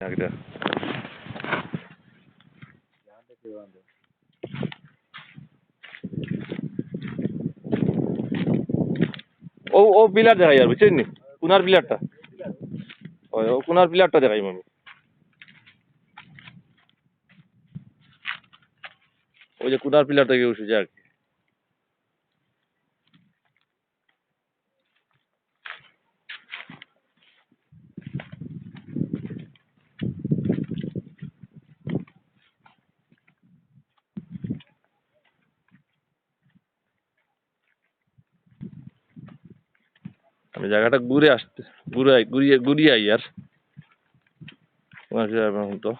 একটা ও ও পিলার দেখাই আর বুঝছেন নি কোনার পিলারটা ওই ও কোনার পিলারটা দেখাই আমি ওই যে কোনার পিলারটা গিয়ে উঠেছে আর কি আমি জায়গাটা ঘুরে আসতে ঘুরিয়ে আই আর তো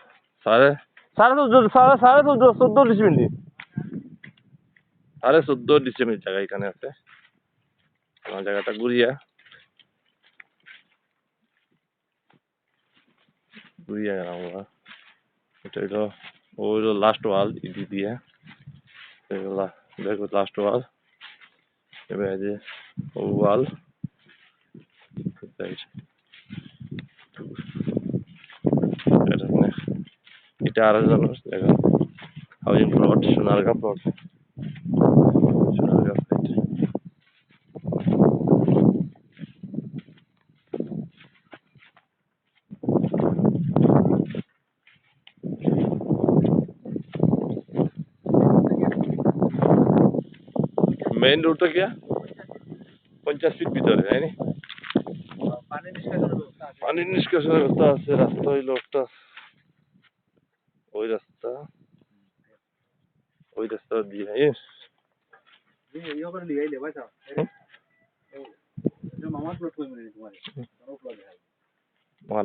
সাড়ে সাড়ে 14 ডিসিমিল 14.5 ডিসিমিল জায়গা এখানে আছে আমার জায়গাটা ঘুরিয়ে গেলাম আমরা এটা হইলো ও হইলো লাস্ট ওয়াল ইডি দিয়ে এগুলা দেখো লাস্ট ওয়াল এবার যে ও ওয়াল এটা আরো জানো জায়গা housing plot Sonargaon plot Sonargaon plot main রোডটা কি 50 ফিট ভিতরে তাই নি পানি নিষ্কাশনের ব্যবস্থা আছে রাস্তা হইলো একটা ওই রাস্তা দিয়ে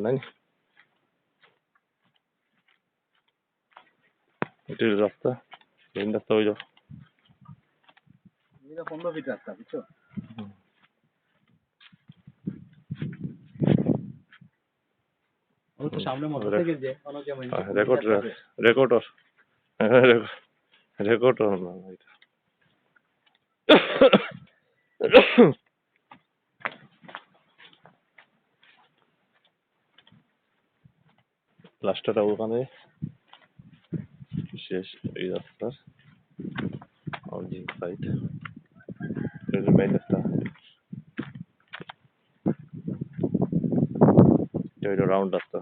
নাই এটা রাস্তা মেইন রাস্তা হইলো 15 ফিট রাস্তা বুঝছো ও তো সামনে মোটরসাইকেল যে অনেকে রেকর্ডর না এটা রাস্তাটা ওখানে শেষ এই রাস্তার হাউজিং সাইট মেইন রাস্তা এটা হইলো রাউন্ড রাস্তা